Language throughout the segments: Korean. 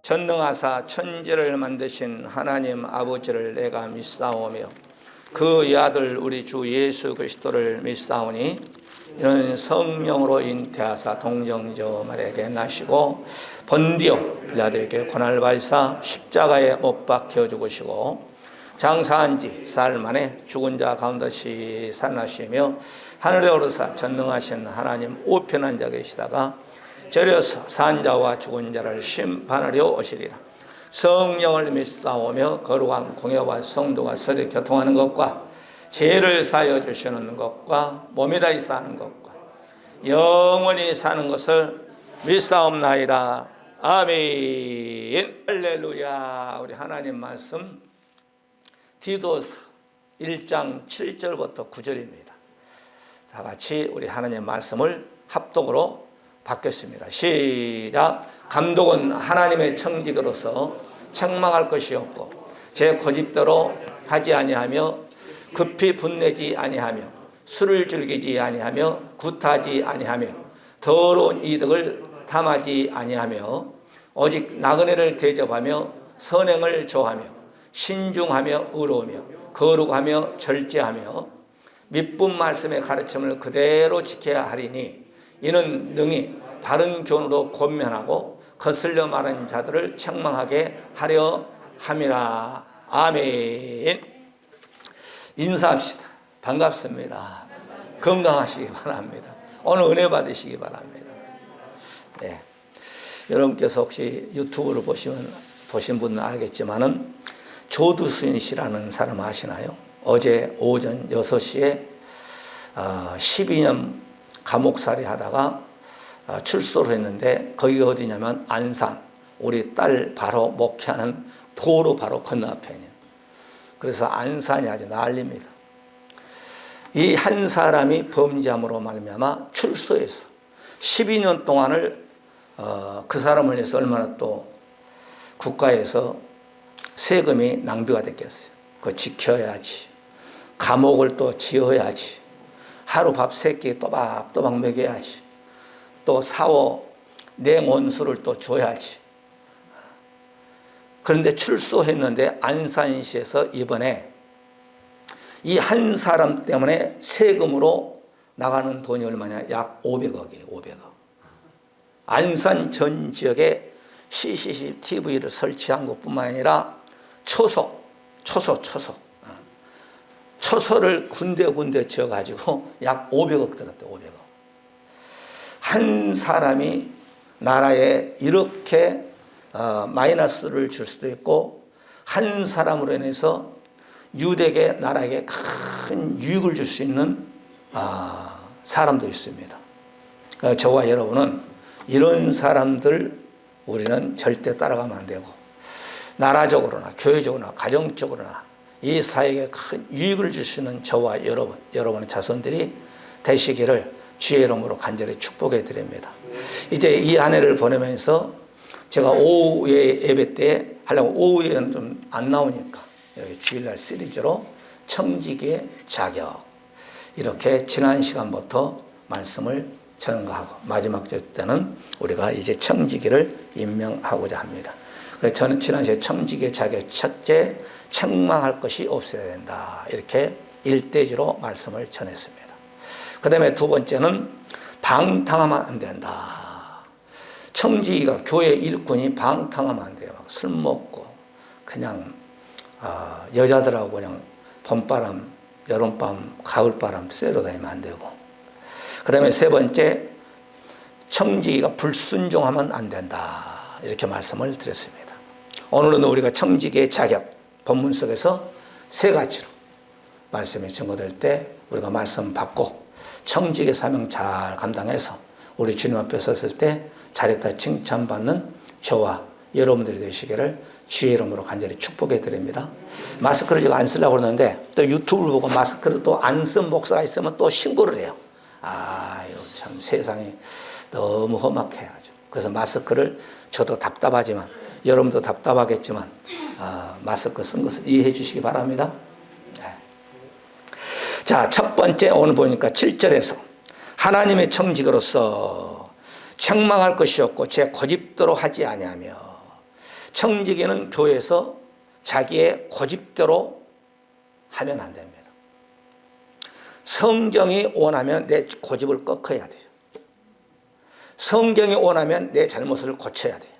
전능하사 천지를 만드신 하나님 아버지를 내가 믿사오며 그 아들 우리 주 예수 그리스도를 믿사오니 이는 성령으로 잉태하사 동정저 마리아에게 나시고 본디오 빌라도에게 고난을 받으사 십자가에 못 박혀 죽으시고 장사한 지 사흘 만에 죽은 자 가운데시 살아나시며 하늘에 오르사 전능하신 하나님 우편한 자 계시다가 저려서 산 자와 죽은 자를 심판하려 오시리라. 성령을 믿사오며 거룩한 공예와 성도가 서로 교통하는 것과 죄를 사하여 주시는 것과 몸이 다히 사는 것과 영원히 사는 것을 믿사옵나이다. 아멘. 할렐루야. 우리 하나님 말씀 디도서 1장 7절부터 9절입니다. 다 같이 우리 하나님 말씀을 합독으로 받겠습니다. 시작. 감독은 하나님의 청지기로서 책망할 것이 없고 제 고집대로 하지 아니하며 급히 분내지 아니하며 술을 즐기지 아니하며 굿하지 아니하며 더러운 이득을 탐하지 아니하며 오직 나그네를 대접하며 선행을 좋아하며 신중하며 의로우며 거룩하며 절제하며 미쁜 말씀의 가르침을 그대로 지켜야 하리니 이는 능히 바른 교훈으로 권면하고 거슬려 말하는 자들을 책망하게 하려 함이라. 아멘. 인사합시다. 반갑습니다. 건강하시기 바랍니다. 오늘 은혜 받으시기 바랍니다. 네. 여러분께서 혹시 유튜브를 보신 분은 알겠지만은 조두순 씨라는 사람 아시나요? 어제 오전 6시에 12년 감옥살이 하다가 출소를 했는데 거기가 어디냐면 안산, 우리 딸 바로 목회하는 도로 바로 건너편이에요. 그래서 안산이 아주 난립니다. 이 한 사람이 범죄함으로 말미암아 출소했어. 12년 동안을 그 사람을 위해서 얼마나 또 국가에서 세금이 낭비가 됐겠어요. 그거 지켜야지. 감옥을 또 지어야지. 하루 밥 3끼 또박또박 먹여야지. 또 사오 냉온수를 또 줘야지. 그런데 출소했는데 안산시에서 이번에 이 한 사람 때문에 세금으로 나가는 돈이 얼마냐? 약 500억이에요. 500억. 안산 전 지역에 CCTV를 설치한 것뿐만 아니라 초소를 군데 지어가지고 약 500억 들었대요. 500억. 한 사람이 나라에 이렇게 마이너스를 줄 수도 있고 한 사람으로 인해서 유대계 나라에게 큰 유익을 줄 수 있는 사람도 있습니다. 저와 여러분은 이런 사람들 우리는 절대 따라가면 안 되고 나라적으로나 교회적으로나 가정적으로나 이 사회에 큰 유익을 줄 수 있는 저와 여러분의 자손들이 되시기를 주의 이름으로 간절히 축복해 드립니다. 이제 이 한 해를 보내면서 제가 오후에 예배 때 하려고 오후에는 좀 안 나오니까 여기 주일날 시리즈로 청지기의 자격 이렇게 지난 시간부터 말씀을 전가하고 마지막 주 때는 우리가 이제 청지기를 임명하고자 합니다. 그래서 저는 지난 시간에 청지기의 자격 첫째 책망할 것이 없어야 된다 이렇게 1대지로 말씀을 전했습니다. 그 다음에 두 번째는 방탕하면 안 된다. 청지기가 교회 일꾼이 방탕하면 안 돼요. 술 먹고 그냥 여자들하고 그냥 봄바람, 여름밤, 가을바람 쐬러 다니면 안 되고 그 다음에 세 번째 청지기가 불순종하면 안 된다 이렇게 말씀을 드렸습니다. 오늘은 우리가 청지기의 자격 본문 속에서 세 가지로 말씀이 증거될 때 우리가 말씀 받고 청지기의 사명 잘 감당해서 우리 주님 앞에 섰을 때 잘했다 칭찬받는 저와 여러분들이 되시기를 주의 이름으로 간절히 축복해 드립니다. 마스크를 제가 안 쓰려고 그러는데 또 유튜브를 보고 마스크를 또 안 쓴 목사가 있으면 또 신고를 해요. 아유 참 세상이 너무 험악해 아주. 그래서 마스크를 저도 답답하지만 여러분도 답답하겠지만 마스크 쓴 것을 이해해 주시기 바랍니다. 네. 자, 첫 번째 오늘 보니까 7절에서 하나님의 청지기로서 책망할 것이 없고 제 고집대로 하지 아니하며 청지기는 교회에서 자기의 고집대로 하면 안 됩니다. 성경이 원하면 내 고집을 꺾어야 돼요. 성경이 원하면 내 잘못을 고쳐야 돼요.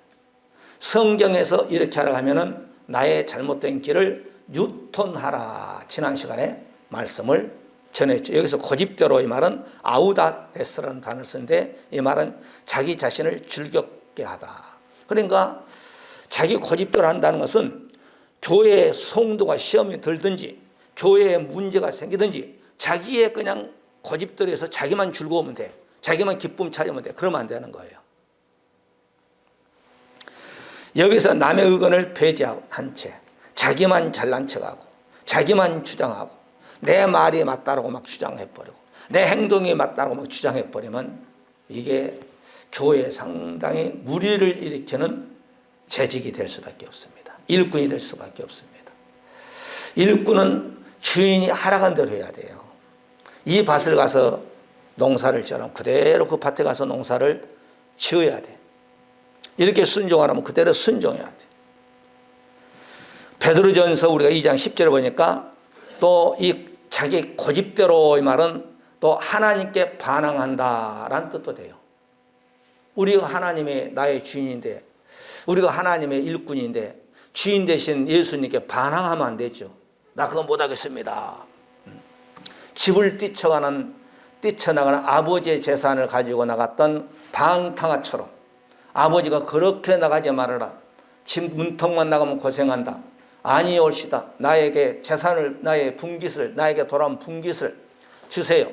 성경에서 이렇게 하라고 하면은 나의 잘못된 길을 유턴하라. 지난 시간에 말씀을 전했죠. 여기서 고집대로 이 말은 아우다데스라는 단어를 쓰는데 이 말은 자기 자신을 즐겁게 하다. 그러니까 자기 고집대로 한다는 것은 교회의 성도가 시험이 들든지 교회에 문제가 생기든지 자기의 그냥 고집대로 해서 자기만 즐거우면 돼. 자기만 기쁨 찾으면 돼. 그러면 안 되는 거예요. 여기서 남의 의견을 배제한 채 자기만 잘난 척하고 자기만 주장하고 내 말이 맞다라고 막 주장해버리고 내 행동이 맞다라고 막 주장해버리면 이게 교회에 상당히 무리를 일으키는 재직이 될 수밖에 없습니다. 일꾼이 될 수밖에 없습니다. 일꾼은 주인이 하라는 대로 해야 돼요. 이 밭을 가서 농사를 지으면 그대로 그 밭에 가서 농사를 지어야 돼. 이렇게 순종하라면 그대로 순종해야 돼. 베드로전서 우리가 2장 10절에 보니까 또 이 자기 고집대로 이 말은 또 하나님께 반항한다라는 뜻도 돼요. 우리가 하나님의 나의 주인인데 우리가 하나님의 일꾼인데 주인 대신 예수님께 반항하면 안 되죠. 나 그거 못하겠습니다. 집을 뛰쳐나가는 아버지의 재산을 가지고 나갔던 방탕아처럼 아버지가 그렇게 나가지 말아라. 집 문턱만 나가면 고생한다. 아니올시다. 나에게 재산을 나의 분깃을 나에게 돌아온 분깃을 주세요.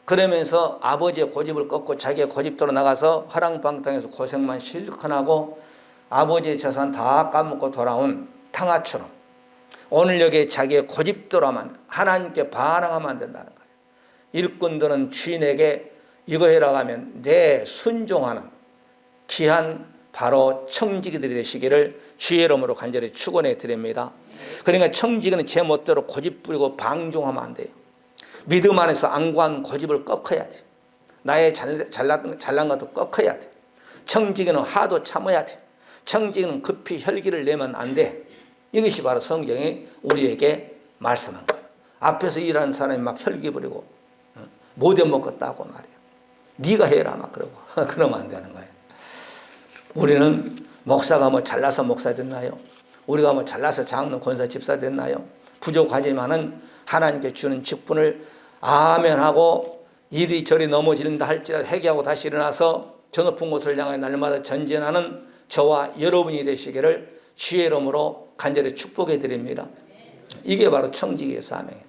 그러면서 아버지의 고집을 꺾고 자기의 고집대로 나가서 화랑방탕에서 고생만 실컷 하고 아버지의 재산 다 까먹고 돌아온 탕아처럼 오늘 여기에 자기의 고집대로만 하나님께 반항하면 안 된다는 거예요. 일꾼들은 주인에게 이거 해라고 하면 내 순종하는 귀한 바로 청지기들이 되시기를 주의 이름으로 간절히 축원해 드립니다. 그러니까 청지기는 제 멋대로 고집 부리고 방종하면 안 돼요. 믿음 안에서 안고한 고집을 꺾어야 돼. 나의 잘난 것도 꺾어야 돼. 청지기는 하도 참아야 돼. 청지기는 급히 혈기를 내면 안 돼. 이것이 바로 성경이 우리에게 말씀한 거예요. 앞에서 일하는 사람이 막 혈기 부리고 못 해먹었다고 말이에요. 네가 해라 막 그러고 그러면 안 되는 거예요. 우리는 목사가 뭐 잘나서 목사 됐나요? 우리가 뭐 잘나서 장로 권사 집사 됐나요? 부족하지만은 하나님께 주는 직분을 아멘하고 이리저리 넘어진다 할지라도 회개하고 다시 일어나서 저 높은 곳을 향해 날마다 전진하는 저와 여러분이 되시기를 주의 이름으로 간절히 축복해 드립니다. 이게 바로 청지기의 사명이에요.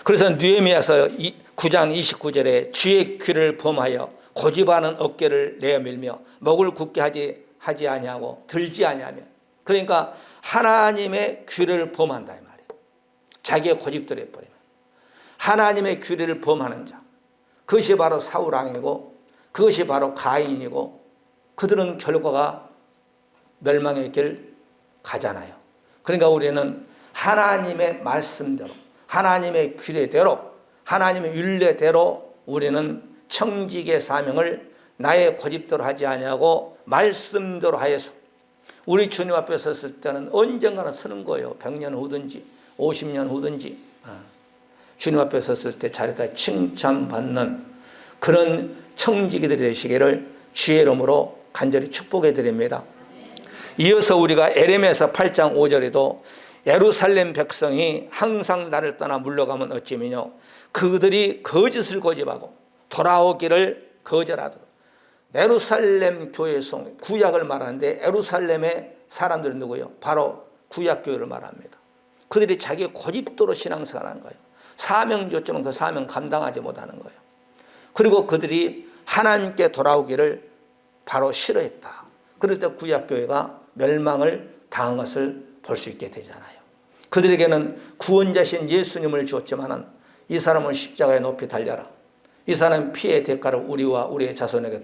그래서 느헤미야서 9장 29절에 주의 귀를 범하여 고집하는 어깨를 내밀며 목을 굳게 하지 아니하고 들지 아니하며 그러니까 하나님의 귀를 범한다 이 말이에요. 자기의 고집대로 해버리면 하나님의 규례를 범하는 자 그것이 바로 사울왕이고 그것이 바로 가인이고 그들은 결과가 멸망의 길 가잖아요. 그러니까 우리는 하나님의 말씀대로 하나님의 규례대로 하나님의 율례대로 우리는 청지기의 사명을 나의 고집대로 하지 아니하고 말씀대로 하여서 우리 주님 앞에 섰을 때는 언젠가는 서는 거예요. 100년 후든지 50년 후든지 주님 앞에 섰을 때 잘했다 칭찬받는 그런 청지기들이 되시기를 주의 이름으로 간절히 축복해 드립니다. 이어서 우리가 에레미야서 8장 5절에도 예루살렘 백성이 항상 나를 떠나 물러가면 어찌미뇨 그들이 거짓을 고집하고 돌아오기를 거절하도록 예루살렘 교회의 송 구약을 말하는데 예루살렘의 사람들은 누구예요? 바로 구약교회를 말합니다. 그들이 자기 고집대로 신앙생활하는 거예요. 사명 줬지만 그 사명 감당하지 못하는 거예요. 그리고 그들이 하나님께 돌아오기를 바로 싫어했다. 그럴 때 구약교회가 멸망을 당한 것을 볼 수 있게 되잖아요. 그들에게는 구원자신 예수님을 주었지만은 이 사람을 십자가에 높이 달려라. 이 사람 피의 대가를 우리와 우리의 자손에게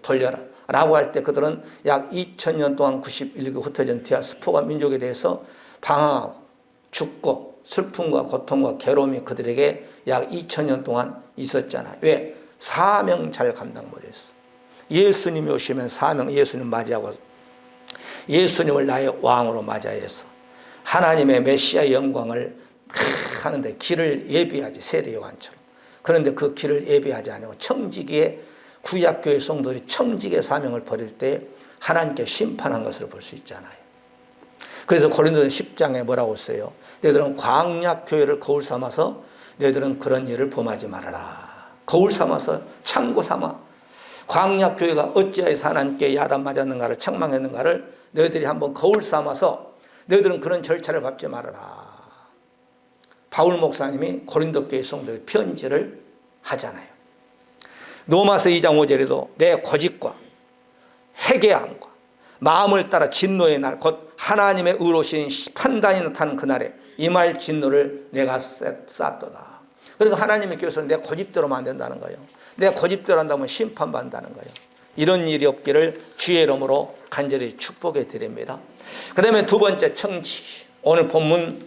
돌려라 라고 할 때 그들은 약 2000년 동안 91개 흩어진 디아스포라 민족에 대해서 방황하고 죽고 슬픔과 고통과 괴로움이 그들에게 약 2000년 동안 있었잖아요. 왜? 사명 잘 감당 못했어. 예수님이 오시면 사명 예수님 맞이하고 예수님을 나의 왕으로 맞이해서 하나님의 메시아의 영광을 하는데 길을 예비하지, 세례 요한처럼. 그런데 그 길을 예비하지 않고 청지기의 구약교회 성도들이 청지기의 사명을 버릴 때 하나님께 심판한 것을 볼 수 있잖아요. 그래서 고린도전 10장에 뭐라고 써요? 너희들은 광약교회를 거울 삼아서 너희들은 그런 일을 범하지 말아라. 거울 삼아서, 참고 삼아. 광약교회가 어찌하여서 하나님께 야단 맞았는가를, 책망했는가를 너희들이 한번 거울 삼아서 너희들은 그런 절차를 밟지 말아라. 바울 목사님이 고린도 교회 성도에게 편지를 하잖아요. 로마서 2장 5절에도 내 고집과 회개함과 마음을 따라 진노의 날, 곧 하나님의 의로우신 판단이 나타나는 그날에 임할 진노를 내가 쌌도다. 그러니까 하나님의 교회에서는 내 고집대로만 안 된다는 거예요. 내 고집대로 한다면 심판받는다는 거예요. 이런 일이 없기를 주의 이름으로 간절히 축복해 드립니다. 그 다음에 두 번째, 청지. 오늘 본문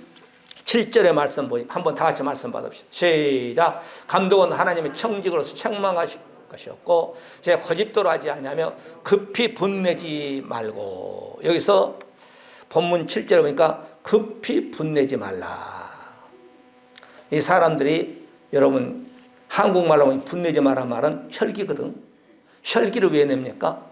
7절의 말씀 한번 다 같이 말씀 받읍시다. 시작. 감독은 하나님의 청직으로서 책망하실 것이었고 제가 고집대로 하지 않으며 급히 분내지 말고. 여기서 본문 7절에 보니까 급히 분내지 말라. 이 사람들이, 여러분 한국말로 보면 분내지 마라 말은 혈기거든. 혈기를 왜 냅니까?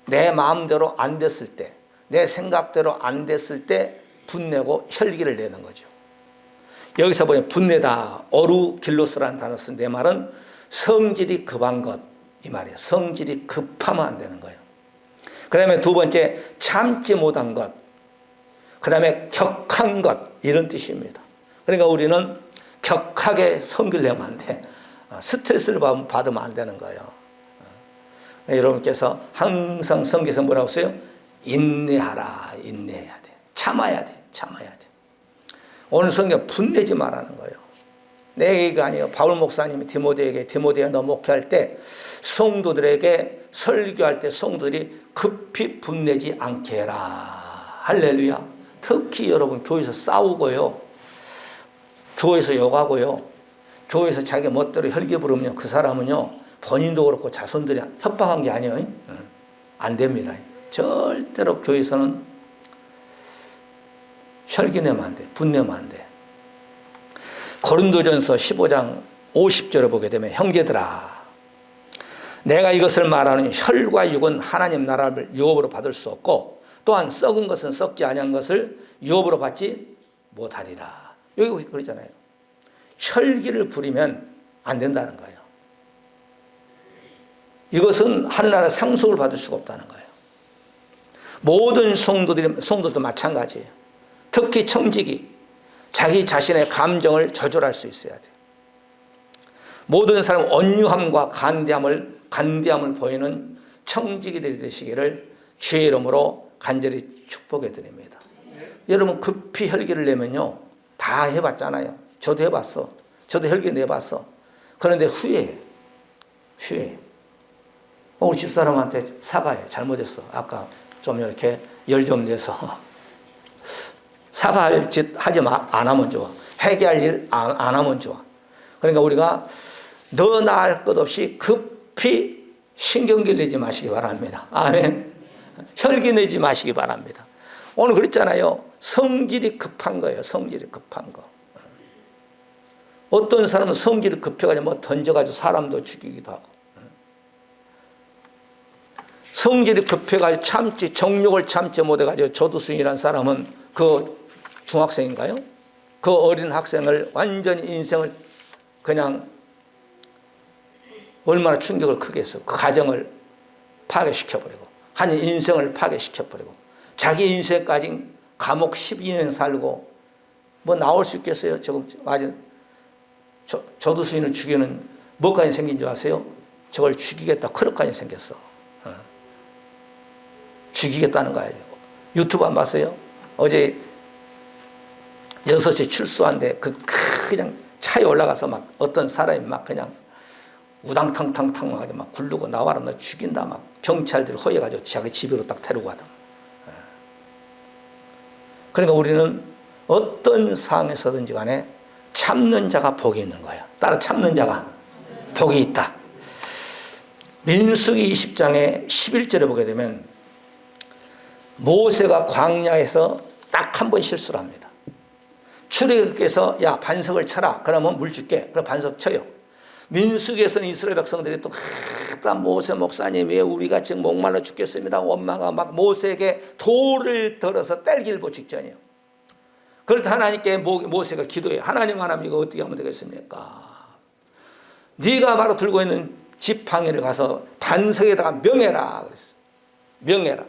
내 마음대로 안 됐을 때, 내 생각대로 안 됐을 때 분내고 혈기를 내는 거죠. 여기서 보면 분내다, 어루길로스라는 단어 쓴 내 말은 성질이 급한 것, 이 말이에요. 성질이 급하면 안 되는 거예요. 그 다음에 두 번째, 참지 못한 것, 그 다음에 격한 것, 이런 뜻입니다. 그러니까 우리는 격하게 성기를 내면 안 돼. 스트레스를 받으면 안 되는 거예요. 여러분께서 항상 성경에서 뭐라고 써요? 인내하라. 인내해야 돼. 참아야 돼. 참아야 돼. 오늘 성경 분내지 말라는 거예요. 내 얘기가 아니에요. 바울 목사님이 디모데가 너 목회할 때 성도들에게 설교할 때 성도들이 급히 분내지 않게 해라. 할렐루야. 특히 여러분 교회에서 싸우고요, 교회에서 욕하고요, 교회에서 자기 멋대로 혈기 부르면 그 사람은요 본인도 그렇고 자손들이 협박한 게 아니에요. 안 됩니다. 절대로 교회에서는 혈기 내면 안 돼. 분내면 안 돼. 고린도전서 15장 50절을 보게 되면 형제들아 내가 이것을 말하는 혈과 육은 하나님 나라를 유업으로 받을 수 없고 또한 썩은 것은 썩지 아니한 것을 유업으로 받지 못하리라. 여기 그러잖아요. 혈기를 부리면 안 된다는 거예요. 이것은 하늘나라 상속을 받을 수가 없다는 거예요. 모든 성도들도 마찬가지예요. 특히 청직이 자기 자신의 감정을 조절할 수 있어야 돼요. 모든 사람 온유함과 간대함을 보이는 청직이들이 되시기를 주의 이름으로 간절히 축복해 드립니다. 여러분 급히 혈기를 내면요 다 해봤잖아요. 저도 해봤어. 저도 혈기 내봤어. 그런데 후회해. 우리 집사람한테 사과해. 잘못했어. 아까 좀 이렇게 열 좀 내서 사과할 짓 하지 마. 안 하면 좋아. 회개할 일 안 하면 좋아. 그러니까 우리가 더 나을 것 없이 급히 신경질 내지 마시기 바랍니다. 아멘. 혈기 내지 마시기 바랍니다. 오늘 그랬잖아요. 성질이 급한 거예요. 성질이 급한 거. 어떤 사람은 성질이 급해가지고 뭐 던져가지고 사람도 죽이기도 하고. 성질이 급해가지고 정욕을 참지 못해가지고 조두순이라는 사람은 그 중학생인가요? 그 어린 학생을 완전히 인생을 그냥 얼마나 충격을 크게 했어. 그 가정을 파괴시켜버리고 한 인생을 파괴시켜버리고 자기 인생까지 감옥 12년 살고 뭐 나올 수 있겠어요? 조두순을 죽이는 뭐까지 생긴 줄 아세요? 저걸 죽이겠다 그렇게까지 생겼어. 죽이겠다는 거예요. 유튜브 안 봤어요? 어제 6시 출소한데 그냥 차에 올라가서 막 어떤 사람이 막 그냥 우당탕탕탕 막 굴르고 나와라 너 죽인다 막 경찰들이 허해가지고 자기 집으로 딱 데리고 가던. 그러니까 우리는 어떤 상황에서든지 간에 참는 자가 복이 있는 거예요. 따라 참는 자가 복이 있다. 민수기 20장의 11절에 보게 되면 모세가 광야에서 딱 한 번 실수를 합니다. 출애굽께서 야 반석을 쳐라. 그러면 물 줄게. 그럼 반석 쳐요. 민수기에서는 이스라엘 백성들이 또 모세 목사님 왜 우리가 지금 목말라 죽겠습니다. 엄마가 막 모세에게 돌을 들어서 때리기를 직전이에요. 그럴 때 하나님께 모세가 기도해요. 하나님 이거 어떻게 하면 되겠습니까? 네가 바로 들고 있는 지팡이를 가서 반석에다가 명해라 그랬어. 명해라.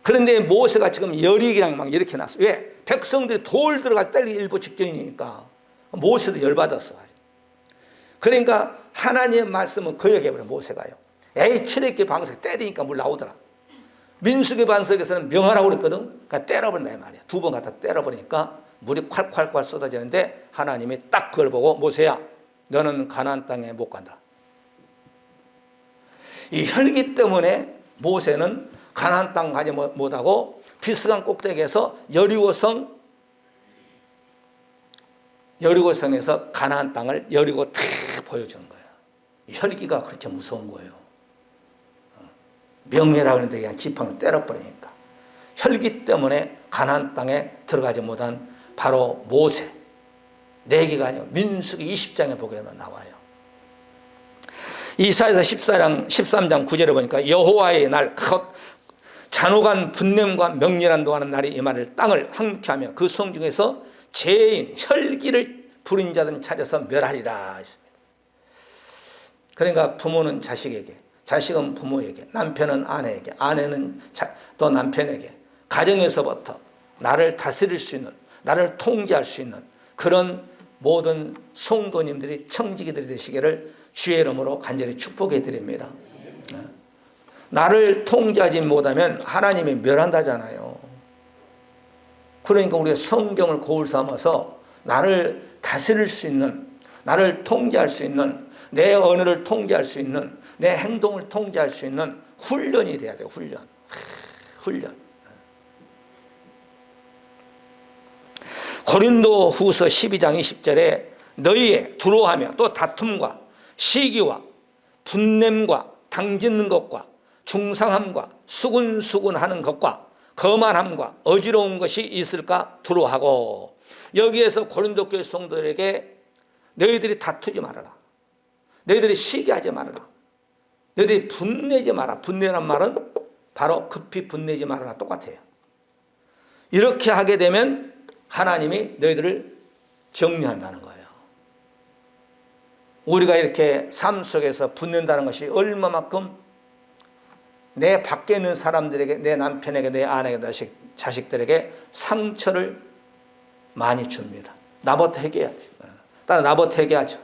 그런데 모세가 지금 열이 그냥 막 이렇게 났어. 왜? 백성들이 돌 들어가 때리기 일보 직전이니까 모세도 열받았어. 그러니까 하나님의 말씀은 거역해버려 모세가요. 에이 출애굽 반석 때리니까 물 나오더라. 민수기 반석에서는 명하라고 그랬거든. 그러니까 때려버린다 이 말이야. 두 번 갖다 때려버리니까 물이 콸콸콸 쏟아지는데 하나님이 딱 그걸 보고 모세야 너는 가나안 땅에 못 간다. 이 혈기 때문에 모세는 가나안 땅 가지 못하고 비스간 꼭대기에서 여리고성에서 가나안 땅을 여리고 탁 보여주는 거예요. 혈기가 그렇게 무서운 거예요. 명예라 그러는데 그냥 지팡이를 때려버리니까 혈기 때문에 가나안 땅에 들어가지 못한 바로 모세. 내기가 아니고 민수기 20장에 보게만 나와요. 이사야서 13장 9절에 보니까 여호와의 날 잔혹한 분냄과 명렬한 동하는 날이 임하를 땅을 황폐 하며 그 성 중에서 죄인 혈기를 부린 자들은 찾아서 멸하리라 했습니다. 그러니까 부모는 자식에게, 자식은 부모에게, 남편은 아내에게, 아내는 또 남편에게 가정에서부터 나를 다스릴 수 있는, 나를 통제할 수 있는 그런 모든 성도님들이 청지기들이 되시기를 주의 이름으로 간절히 축복해 드립니다. 나를 통제하지 못하면 하나님이 멸한다잖아요. 그러니까 우리가 성경을 거울 삼아서 나를 다스릴 수 있는, 나를 통제할 수 있는, 내 언어를 통제할 수 있는, 내 행동을 통제할 수 있는 훈련이 돼야 돼요. 훈련. 고린도 후서 12장 20절에 너희의 두려워하며 또 다툼과 시기와 분냄과 당짓는 것과 중상함과 수군수군하는 것과 거만함과 어지러운 것이 있을까 두려워하고. 여기에서 고린도 교회 성도들에게 너희들이 다투지 말아라, 너희들이 시기하지 말아라, 너희들이 분내지 마라. 분내란 말은 바로 급히 분내지 말아라 똑같아요. 이렇게 하게 되면 하나님이 너희들을 정리한다는 거예요. 우리가 이렇게 삶 속에서 분낸다는 것이 얼마만큼 내 밖에 있는 사람들에게, 내 남편에게, 내 아내에게, 자식들에게 상처를 많이 줍니다. 나부터 해결해야 돼요. 따라 나부터 해결하죠.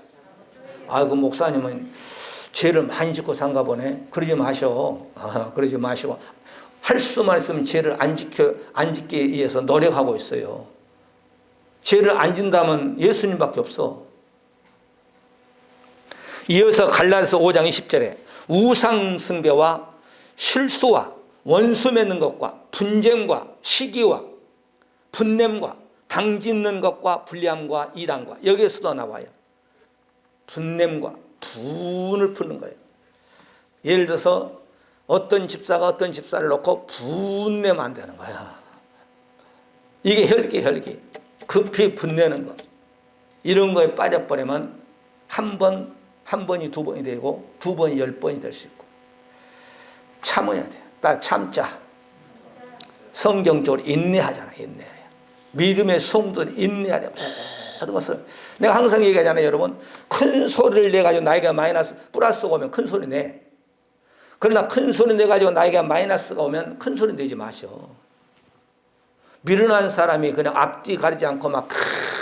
아이고 목사님은 죄를 많이 짓고 산가 보네. 그러지 마셔. 그러지 마시고 할 수만 있으면 죄를 안 짓기 위해서 노력하고 있어요. 죄를 안 진다면 예수님밖에 없어. 이어서 갈라디아서 5장 20절에 우상 숭배와 실수와 원수 맺는 것과 분쟁과 시기와 분냄과 당짓는 것과 불리함과 이단과 여기에서도 나와요. 분냄과 분을 푸는 거예요. 예를 들어서 어떤 집사가 어떤 집사를 놓고 분내면 안 되는 거야. 이게 혈기. 급히 분내는 거. 이런 거에 빠져버리면 한 번이 두 번이 되고 두 번이 10번이 될 수 있고. 참아야 돼요. 나 참자. 성경적으로 인내하잖아. 믿음의 성도들이 인내해야 돼요. 모든 것을. 내가 항상 얘기하잖아요. 여러분. 큰 소리를 내가지고 나에게 마이너스 플러스가 오면 큰 소리 내. 그러나 큰 소리 내가지고 나에게 마이너스가 오면 큰 소리 내지 마셔. 미련한 사람이 그냥 앞뒤 가리지 않고 막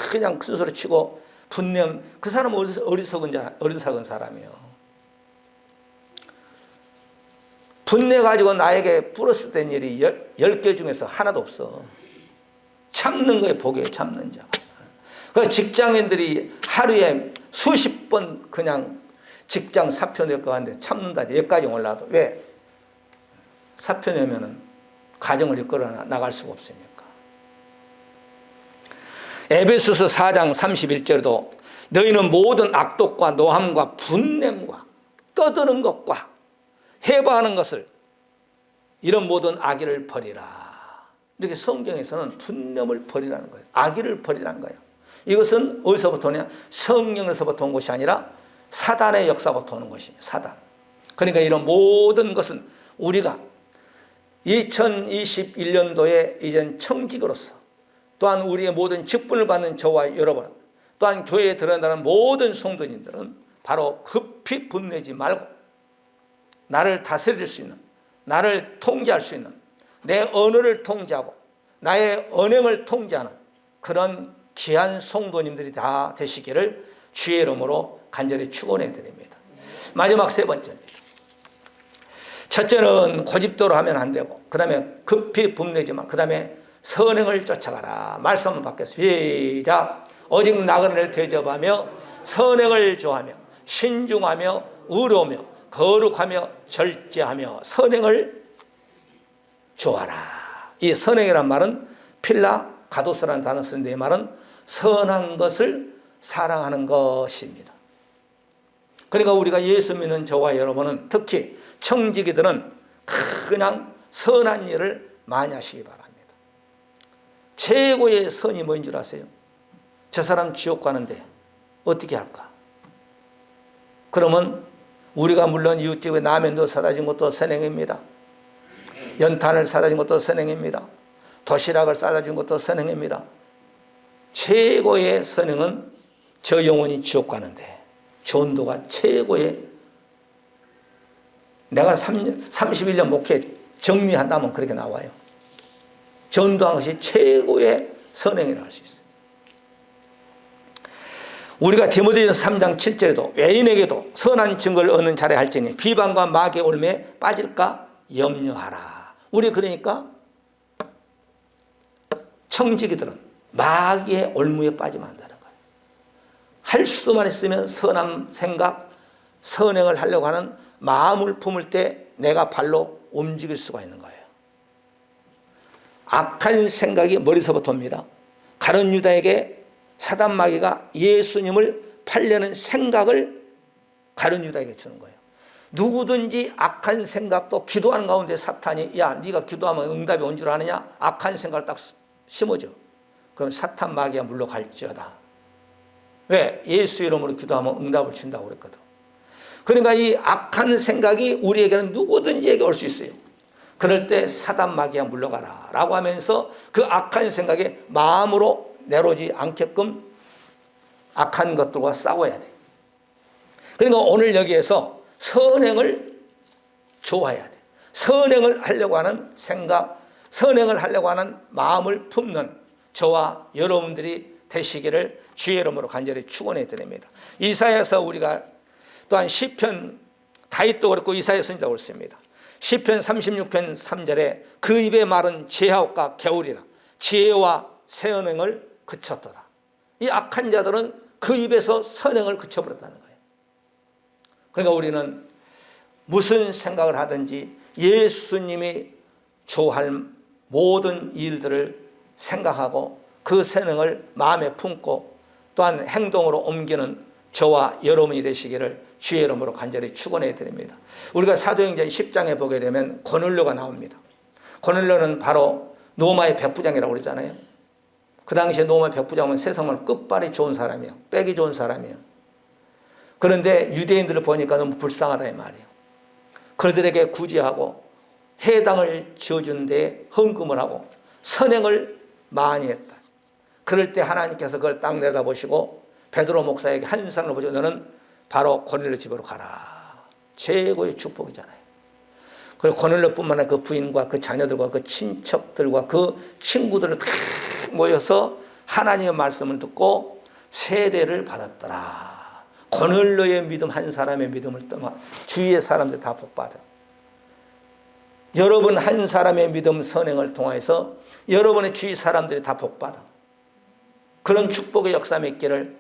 그냥 큰 소리 치고 분내면 그 사람은 어리석은 사람이에요. 분내가지고 나에게 플러스 된 일이 10개 중에서 하나도 없어. 참는 거에 복이에요. 참는 자. 그 직장인들이 하루에 수십 번 그냥 직장 사표 낼 거 같은데 참는다. 여기까지 올라도. 왜? 사표 내면은 가정을 이끌어 나갈 수가 없으니까. 에베소서 4장 31절에도 너희는 모든 악독과 노함과 분냄과 떠드는 것과 해부하는 것을 이런 모든 악의를 버리라. 이렇게 성경에서는 분념을 버리라는 거예요. 악의를 버리라는 거예요. 이것은 어디서부터 오냐? 성령에서부터 온 것이 아니라 사단의 역사부터 오는 것입니다. 사단. 그러니까 이런 모든 것은 우리가 2021년도에 이젠 청직으로서, 또한 우리의 모든 직분을 받는 저와 여러분, 또한 교회에 들어간다는 모든 성도님들은 바로 급히 분내지 말고 나를 다스릴 수 있는, 나를 통제할 수 있는, 내 언어를 통제하고 나의 언행을 통제하는 그런 귀한 성도님들이 다 되시기를 주의 이름으로 간절히 축원해 드립니다. 마지막 세 번째입니다. 첫째는 고집대로 하면 안 되고, 그 다음에 급히 분내지만, 그 다음에 선행을 쫓아가라. 말씀을 받겠습니다. 시작. 오직 나그네를 대접하며 선행을 좋아하며 신중하며 의로우며 거룩하며 절제하며 선행을 좋아하라. 이 선행이란 말은 필라 가도스라는 단어 쓰는데, 이 말은 선한 것을 사랑하는 것입니다. 그러니까 우리가 예수 믿는 저와 여러분은, 특히 청지기들은 그냥 선한 일을 많이 하시기 바랍니다. 최고의 선이 뭐인 줄 아세요? 저 사람 지옥 가는데 어떻게 할까? 그러면 우리가 물론 이웃집에 라면도 사다 준 것도 선행입니다. 연탄을 사다 준 것도 선행입니다. 도시락을 싸다 준 것도 선행입니다. 최고의 선행은 저 영혼이 지옥 가는데 전도가 최고의, 내가 31년 목회 정리한다면 그렇게 나와요. 전도한 것이 최고의 선행이라고 할 수 있어요. 우리가 디모데전서 3장 7절에도 외인에게도 선한 증거를 얻는 자라 할지니 비방과 마귀의 올매에 빠질까 염려하라. 우리 그러니까 청지기들은 마귀의 올무에 빠지면 안 된다는 거예요. 할 수만 있으면 선한 생각, 선행을 하려고 하는 마음을 품을 때 내가 발로 움직일 수가 있는 거예요. 악한 생각이 머리서부터 옵니다. 가룟 유다에게 사단 마귀가 예수님을 팔려는 생각을 가룟 유다에게 주는 거예요. 누구든지 악한 생각도 기도하는 가운데 사탄이, 야 네가 기도하면 응답이 온 줄 아느냐? 악한 생각을 딱 심어줘. 그럼 사탄 마귀가 물러갈지어다. 왜? 예수 이름으로 기도하면 응답을 준다고 그랬거든. 그러니까 이 악한 생각이 우리에게는 누구든지에게 올 수 있어요. 그럴 때 사단 마귀가 물러가라 라고 하면서 그 악한 생각에 마음으로 내려오지 않게끔 악한 것들과 싸워야 돼. 그러니까 오늘 여기에서 선행을 좋아해야 돼. 선행을 하려고 하는 생각, 선행을 하려고 하는 마음을 품는 저와 여러분들이 되시기를 주의 이름으로 간절히 축원해 드립니다. 이사야서 우리가 또한 시편, 다윗도 그렇고 이사야 선지자도 그렇습니다. 시편 36편 3절에 그 입의 말은 제하옵과 개울이라 지혜와 선행을 그쳤도다. 이 악한 자들은 그 입에서 선행을 그쳐버렸다는 거예요. 그러니까 우리는 무슨 생각을 하든지 예수님이 좋아할 모든 일들을 생각하고 그 선행을 마음에 품고 또한 행동으로 옮기는 저와 여러분이 되시기를 주의 이름으로 간절히 축원해 드립니다. 우리가 사도행전 10장에 보게 되면 고넬료가 나옵니다. 고넬료는 바로 로마의 백부장이라고 그러잖아요. 그 당시에 로마 백부장은 세상을 끝발이 좋은 사람이에요. 빽이 좋은 사람이에요. 그런데 유대인들을 보니까 너무 불쌍하다 이 말이에요. 그들에게 구제하고 회당을 지어준 데 헌금을 하고 선행을 많이 했다. 그럴 때 하나님께서 그걸 딱 내다보시고 베드로 목사에게 한 상을 보죠. 너는 바로 고넬료 집으로 가라. 최고의 축복이잖아요. 그리고 고넬료뿐만 아니라 그 부인과 그 자녀들과 그 친척들과 그 친구들을 다 모여서 하나님의 말씀을 듣고 세례를 받았더라. 고넬료의 믿음, 한 사람의 믿음을 떠나 주위의 사람들 다 복받아. 여러분 한 사람의 믿음 선행을 통해서 여러분의 주위 사람들이 다 복받아. 그런 축복의 역사 맺기를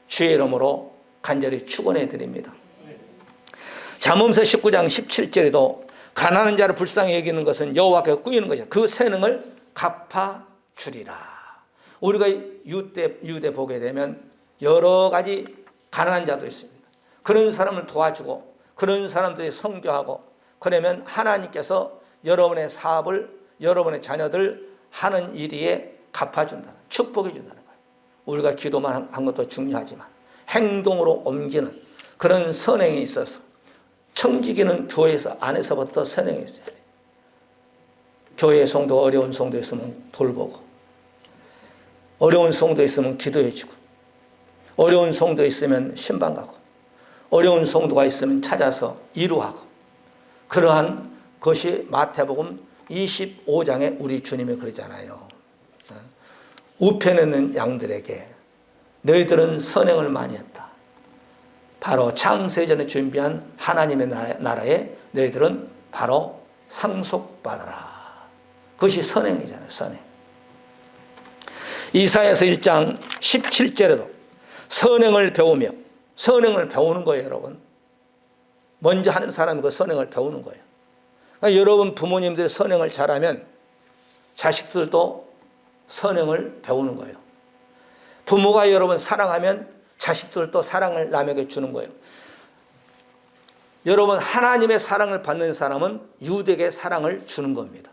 주의 이름으로 간절히 축원해 드립니다. 잠언서 19장 17절에도 가난한 자를 불쌍히 여기는 것은 여호와께 꾸이는 것이다. 그 선행을 갚아주리라. 우리가 유대 보게 되면 여러 가지 가난한 자도 있습니다. 그런 사람을 도와주고 그런 사람들이 선교하고 그러면 하나님께서 여러분의 사업을 여러분의 자녀들 하는 일에 갚아준다는, 축복해 준다는 거예요. 우리가 기도만 한 것도 중요하지만 행동으로 옮기는 그런 선행이 있어서 청지기는 교회에서 안에서부터 선행이 있어야 돼요. 교회 성도 어려운 성도 있으면 돌보고, 어려운 성도 있으면 기도해주고, 어려운 성도 있으면 신방 가고, 어려운 성도가 있으면 찾아서 위로하고, 그러한 것이 마태복음 25장에 우리 주님이 그러잖아요. 우편에 있는 양들에게 너희들은 선행을 많이 했다. 바로 창세전에 준비한 하나님의 나라에 너희들은 바로 상속받아라. 그것이 선행이잖아요. 선행. 이사야서 1장 17절에도 선행을 배우며, 선행을 배우는 거예요. 여러분, 먼저 하는 사람이 그 선행을 배우는 거예요. 그러니까 여러분 부모님들이 선행을 잘하면 자식들도 선행을 배우는 거예요. 부모가 여러분 사랑하면 자식들도 사랑을 남에게 주는 거예요. 여러분, 하나님의 사랑을 받는 사람은 유대에게 사랑을 주는 겁니다.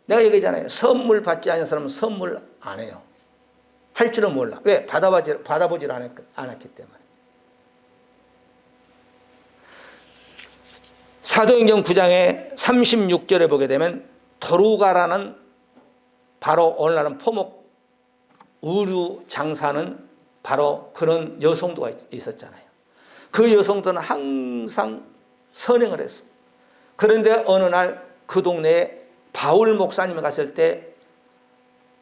내가 얘기했잖아요. 선물 받지 않은 사람은 선물 안 해요. 할 줄은 몰라. 왜? 받아보질 않았기 때문에. 사도행전 9장의 36절에 보게 되면 도루가라는, 바로 오늘날은 포목 의류 장사는 바로 그런 여성도가 있었잖아요. 그 여성도는 항상 선행을 했어. 그런데 어느 날 그 동네에 바울 목사님이 갔을 때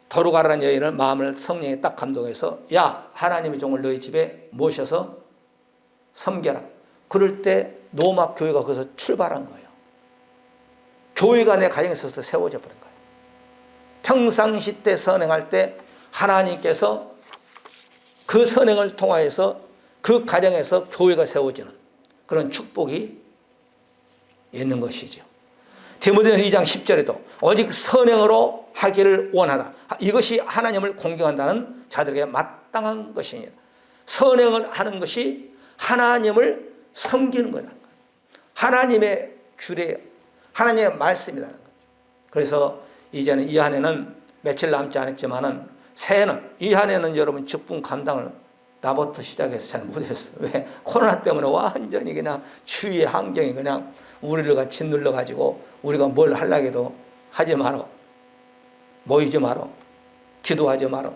도루가라는 여인을 마음을 성령에 딱 감동해서, 야, 하나님의 종을 너희 집에 모셔서 섬겨라. 그럴 때 노막 교회가 거기서 출발한 거예요. 교회가 내 가정에서부터 세워져 버린 거예요. 평상시 때 선행할 때 하나님께서 그 선행을 통하여서 그 가정에서 교회가 세워지는 그런 축복이 있는 것이죠. 디모데전서 2장 10절에도 오직 선행으로 하기를 원하라. 이것이 하나님을 공경한다는 자들에게 마땅한 것이니라. 선행을 하는 것이 하나님을 섬기는 거라는 거예요. 하나님의 규례예요. 하나님의 말씀이라는 거죠. 그래서 이제는 이 한 해는 며칠 남지 않았지만은 새해는, 이 한 해는 여러분 직분 감당을 나부터 시작해서 잘 못했어요. 왜? 코로나 때문에 완전히 그냥 주위의 환경이 그냥 우리를 같이 눌러가지고 우리가 뭘 하려고 해도 하지 마라, 모이지 마라, 기도하지 마라.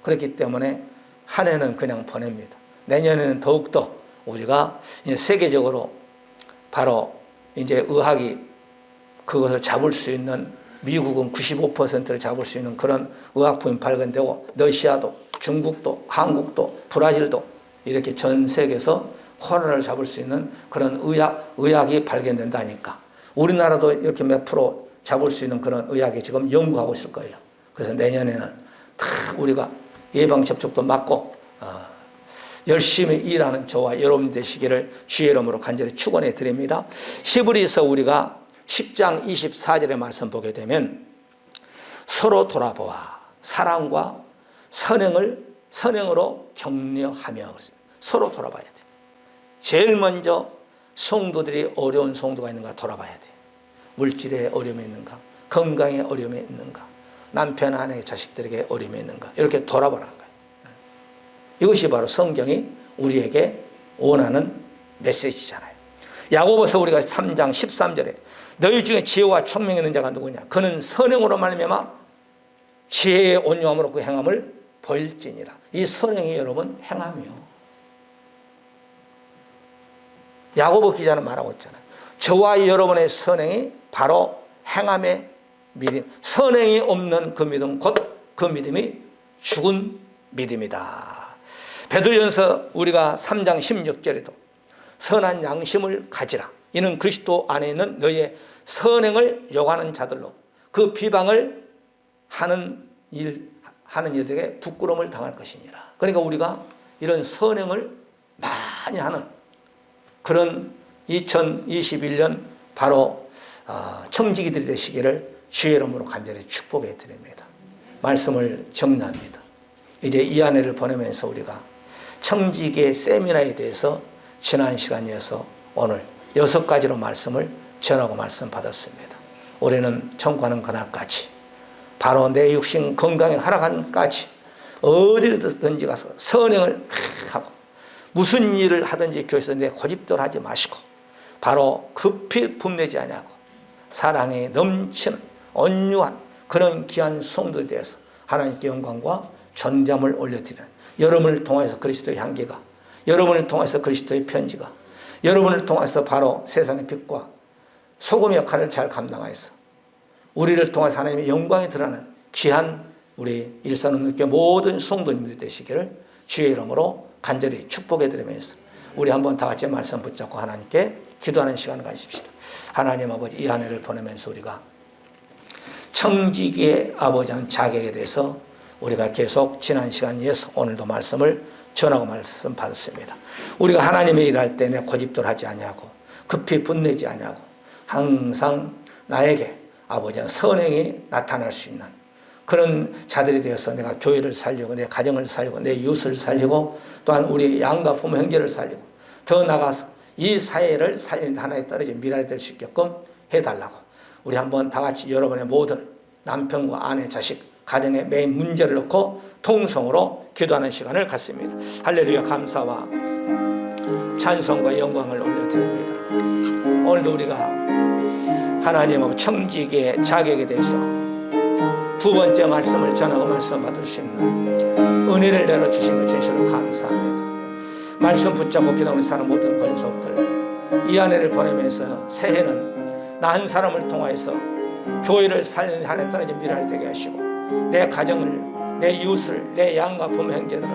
그렇기 때문에 한 해는 그냥 보냅니다. 내년에는 더욱더 우리가 이제 세계적으로 바로 이제 의학이 그것을 잡을 수 있는, 미국은 95%를 잡을 수 있는 그런 의학품이 발견되고, 러시아도, 중국도, 한국도, 브라질도 이렇게 전 세계에서 코로나를 잡을 수 있는 그런 의학이 발견된다니까. 우리나라도 이렇게 몇 프로 잡을 수 있는 그런 의학이 지금 연구하고 있을 거예요. 그래서 내년에는 다 우리가 예방접종도 맞고 열심히 일하는 저와 여러분 되시기를 주의 이름으로 간절히 축원해 드립니다. 히브리서 우리가 10장 24절의 말씀 보게 되면 서로 돌아보아 사랑과 선행으로 격려하며, 서로 돌아봐야 돼. 제일 먼저 성도들이 어려운 성도가 있는가 돌아봐야 돼. 물질에 어려움이 있는가, 건강에 어려움이 있는가, 남편 아내 자식들에게 어려움이 있는가, 이렇게 돌아보라는 거예요. 이것이 바로 성경이 우리에게 원하는 메시지잖아요. 야고보서 우리가 3장 13절에 너희 중에 지혜와 총명이 있는 자가 누구냐, 그는 선행으로 말미암아 지혜의 온유함으로 그 행함을 보일지니라. 이 선행이 여러분 행함이요. 야고보 기자는 말하고 있잖아요. 저와 여러분의 선행이 바로 행함의 믿음, 선행이 없는 그 믿음, 곧 그 믿음이 죽은 믿음이다. 베드로전서 우리가 3장 16절에도 선한 양심을 가지라. 이는 그리스도 안에 있는 너희의 선행을 요구하는 자들로 그 비방을 하는 일들에게 부끄러움을 당할 것이니라. 그러니까 우리가 이런 선행을 많이 하는 그런 2021년 바로 청지기들이 되시기를 주의 이름으로 간절히 축복해 드립니다. 말씀을 정리합니다. 이제 이 한 해를 보내면서 우리가 청지기의 세미나에 대해서 지난 시간이어서 오늘 6가지로 말씀을 전하고 말씀 받았습니다. 우리는 천국 가는 그날까지, 바로 내 육신 건강에 하락한까지 어디든지 가서 선행을 하고 무슨 일을 하든지 교회에서 내 고집대로 하지 마시고 바로 급히 분내지 아니하고 사랑에 넘치는 온유한 그런 귀한 성도에 대해서 하나님께 영광과 존귀함을 올려드리는, 여러분을 통해서 그리스도의 향기가, 여러분을 통해서 그리스도의 편지가, 여러분을 통해서 바로 세상의 빛과 소금의 역할을 잘 감당하여서 우리를 통해서 하나님의 영광이 드러나는 귀한 우리 일산원교회 모든 성도님들 되시기를 주의 이름으로 간절히 축복해 드리면서 우리 한번 다 같이 말씀 붙잡고 하나님께 기도하는 시간을 가집시다. 하나님 아버지, 이 한 해를 보내면서 우리가 청지기의 아버지한 자격에 대해서 우리가 계속 지난 시간에서 오늘도 말씀을 전하고 말씀 받았습니다. 우리가 하나님의 일할 때 내 고집대로 하지 아니하고 급히 분내지 아니하고 항상 나에게 아버지의 선행이 나타날 수 있는 그런 자들이 되어서 내가 교회를 살리고 내 가정을 살리고 내 이웃을 살리고 또한 우리 양가 부모 형제를 살리고 더 나아가서 이 사회를 살리는 하나에 떨어진 미랄이 될 수 있게끔 해달라고 우리 한번 다 같이 여러분의 모든 남편과 아내, 자식, 가정의 메인 문제를 놓고 통성으로 기도하는 시간을 갖습니다. 할렐루야. 감사와 찬송과 영광을 올려드립니다. 오늘도 우리가 하나님의 청지기의 자격에 대해서 두 번째 말씀을 전하고 말씀 받을 수 있는 은혜를 내려주신 것 진실로 감사합니다. 말씀 붙잡고 기도하는 사람 모든 권속들, 이 한 해를 보내면서 새해는 나 한 사람을 통하여서 교회를 살리는 한 해 떨어진 미랄이 되게 하시고 내 가정을, 내 이웃을, 내 양가 부모 형제들을,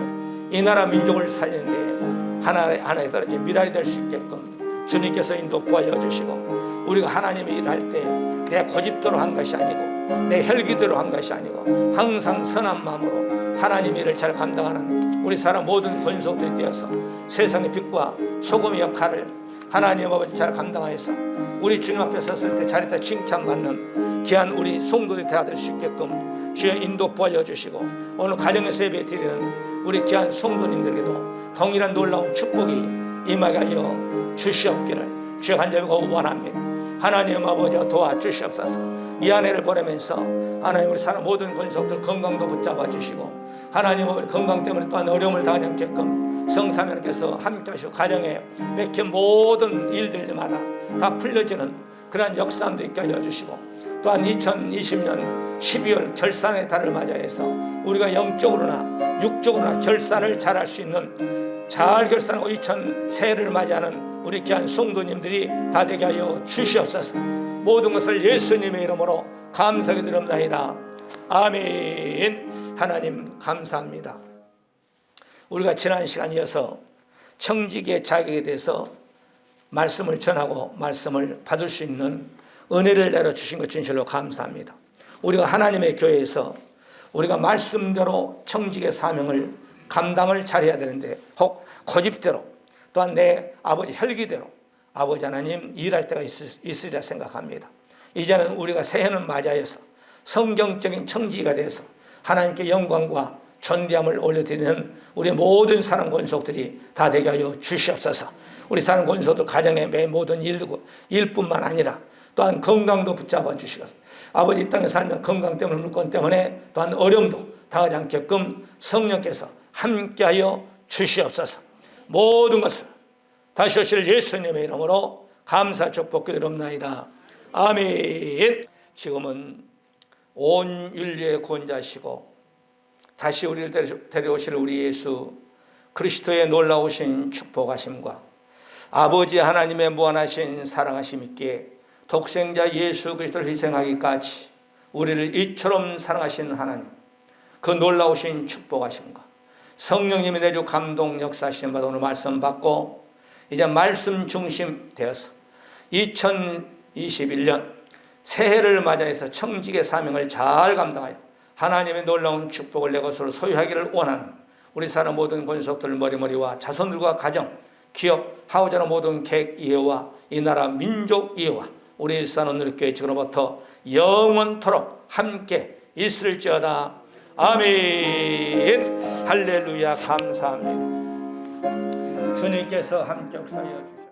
이 나라 민족을 살리는데 하나에 떨어진 미랄이 될 수 있게끔 주님께서 인도 보여주시고 우리가 하나님의 일을 할 때 내 고집대로 한 것이 아니고 내 혈기대로 한 것이 아니고 항상 선한 마음으로 하나님의 일을 잘 감당하는 우리 사람 모든 권속들이 되어서 세상의 빛과 소금의 역할을 하나님 아버지 잘 감당하여서 우리 주님 앞에 섰을 때 자리다 칭찬받는 귀한 우리 성도들이 되어줄 수 있게끔 주의 인도 보여주시고 오늘 가정에서 예배 드리는 우리 귀한 성도님들에게도 동일한 놀라운 축복이 임하게 하여 주시옵기를 주의 간절히 원합니다. 하나님 아버지가 도와주시옵소서. 이 한 해를 보내면서 하나님 우리 사람 모든 권속들 건강도 붙잡아 주시고 하나님 아버지 건강 때문에 또한 어려움을 당하지 않게끔 성사명께서 함께 하시고 가정에 맥힌 모든 일들마다 다 풀려지는 그러한 역사함도 있게 하여 주시고 또한 2020년 12월 결산의 달을 맞이해서 우리가 영적으로나 육적으로나 결산을 잘할 수 있는 잘 결산하고 2000 새해를 맞이하는 우리 귀한 성도님들이 다 되게 하여 주시옵소서. 모든 것을 예수님의 이름으로 감사하게 드립니다. 아멘. 하나님 감사합니다. 우리가 지난 시간 이어서 청지기의 자격에 대해서 말씀을 전하고 말씀을 받을 수 있는 은혜를 내려주신 것 진실로 감사합니다. 우리가 하나님의 교회에서 우리가 말씀대로 청지기의 사명을 감당을 잘해야 되는데 혹 고집대로 또한 내 아버지 혈기대로 아버지 하나님 일할 때가 있으리라 생각합니다. 이제는 우리가 새해는 맞이하여서 성경적인 청지기가 돼서 하나님께 영광과 존귀함을 올려드리는 우리 모든 사람 권속들이 다 되게 하여 주시옵소서. 우리 사람 권속도 가정의 매 모든 일뿐만 아니라 또한 건강도 붙잡아 주시고 아버지 이 땅에 살면 건강 때문에 물건 때문에 또한 어려움도 당하지 않게끔 성령께서 함께하여 주시옵소서. 모든 것을 다시 오실 예수님의 이름으로 감사 축복 드립니다. 아멘. 지금은 온 인류의 구원자시고 다시 우리를 데려오실 우리 예수 그리스도의 놀라우신 축복하심과 아버지 하나님의 무한하신 사랑하심 있기에 독생자 예수 그리스도를 희생하기까지 우리를 이처럼 사랑하신 하나님 그 놀라우신 축복하심과 성령님이 내주 감동 역사하시는 바도 오늘 말씀 받고 이제 말씀 중심 되어서 2021년 새해를 맞이해서 청지기의 사명을 잘 감당하여 하나님의 놀라운 축복을 내 것으로 소유하기를 원하는 우리 사람 모든 권속들 머리머리와 자손들과 가정, 기업, 하우자의 모든 계획 이해와 이 나라 민족 이해와 우리 일산원누리교회 지금부터 영원토록 함께 있을지어다. 아멘. 할렐루야. 감사합니다. 주님께서 함께 역사하여 주시옵소서.